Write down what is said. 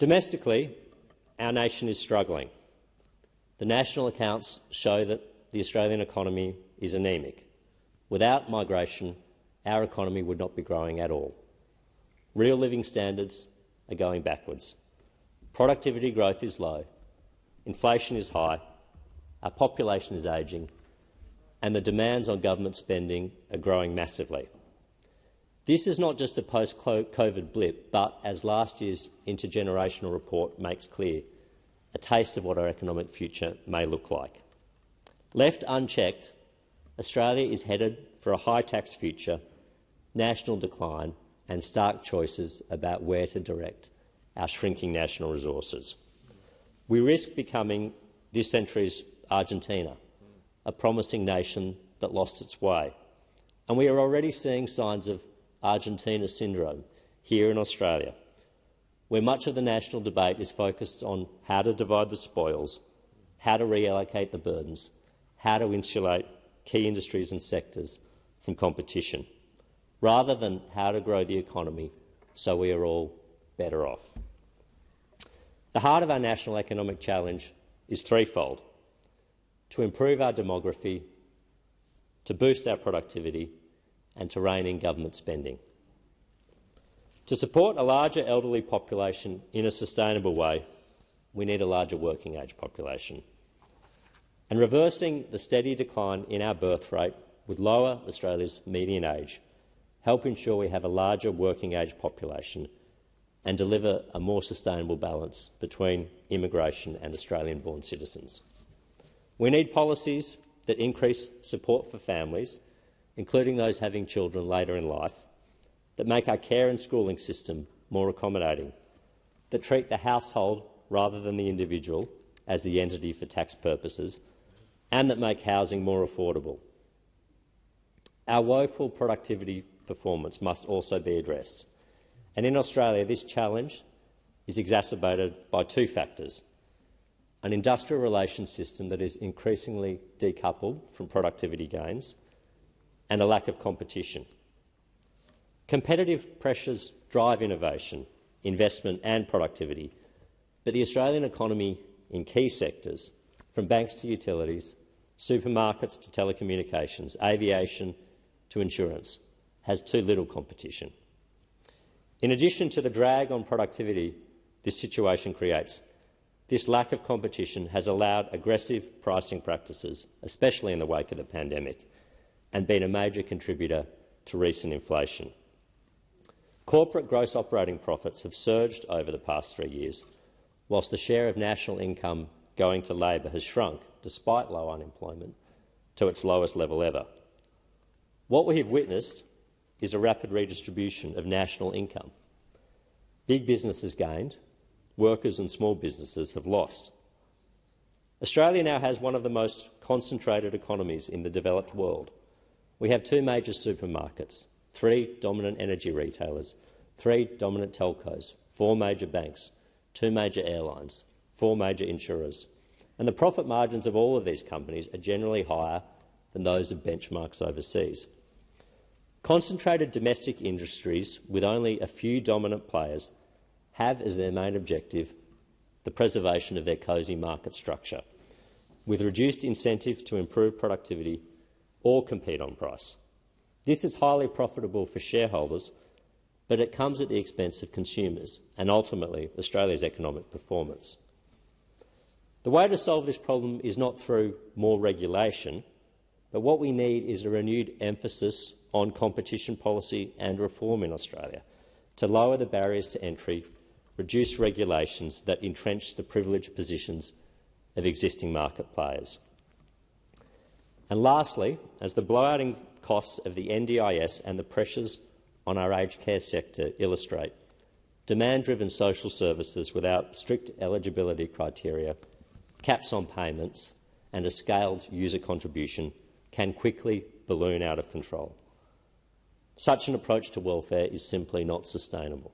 Domestically, our nation is struggling. The national accounts show that the Australian economy is anaemic. Without migration, our economy would not be growing at all. Real living standards are going backwards. Productivity growth is low. Inflation is high. Our population is ageing. And the demands on government spending are growing massively. This is not just a post-COVID blip, but, as last year's intergenerational report makes clear, a taste of what our economic future may look like. Left unchecked, Australia is headed for a high-tax future, national decline and stark choices about where to direct our shrinking national resources. We risk becoming this century's Argentina, a promising nation that lost its way. And we are already seeing signs of Argentina syndrome here in Australia, where much of the national debate is focused on how to divide the spoils, how to reallocate the burdens, how to insulate key industries and sectors from competition, rather than how to grow the economy so we are all better off. The heart of our national economic challenge is threefold: to improve our demography, to boost our productivity and to rein in government spending. To support a larger elderly population in a sustainable way, we need a larger working age population. And reversing the steady decline in our birth rate would lower Australia's median age, help ensure we have a larger working age population and deliver a more sustainable balance between immigration and Australian-born citizens. We need policies that increase support for families, including those having children later in life, that make our care and schooling system more accommodating, that treat the household rather than the individual as the entity for tax purposes, and that make housing more affordable. Our woeful productivity performance must also be addressed. And in Australia, this challenge is exacerbated by two factors: an industrial relations system that is increasingly decoupled from productivity gains, and a lack of competition. Competitive pressures drive innovation, investment and productivity, but the Australian economy in key sectors, from banks to utilities, supermarkets to telecommunications, aviation to insurance, has too little competition. In addition to the drag on productivity this situation creates, this lack of competition has allowed aggressive pricing practices, especially in the wake of the pandemic, and been a major contributor to recent inflation. Corporate gross operating profits have surged over the past 3 years, whilst the share of national income going to labour has shrunk, despite low unemployment, to its lowest level ever. What we have witnessed is a rapid redistribution of national income. Big businesses gained, workers and small businesses have lost. Australia now has one of the most concentrated economies in the developed world. We have 2 major supermarkets, 3 dominant energy retailers, 3 dominant telcos, 4 major banks, 2 major airlines, 4 major insurers, and the profit margins of all of these companies are generally higher than those of benchmarks overseas. Concentrated domestic industries with only a few dominant players have as their main objective the preservation of their cosy market structure, with reduced incentives to improve productivity or compete on price. This is highly profitable for shareholders, but it comes at the expense of consumers and ultimately Australia's economic performance. The way to solve this problem is not through more regulation, but what we need is a renewed emphasis on competition policy and reform in Australia to lower the barriers to entry, reduce regulations that entrench the privileged positions of existing market players. And lastly, as the blowout costs of the NDIS and the pressures on our aged care sector illustrate, demand-driven social services without strict eligibility criteria, caps on payments and a scaled user contribution can quickly balloon out of control. Such an approach to welfare is simply not sustainable.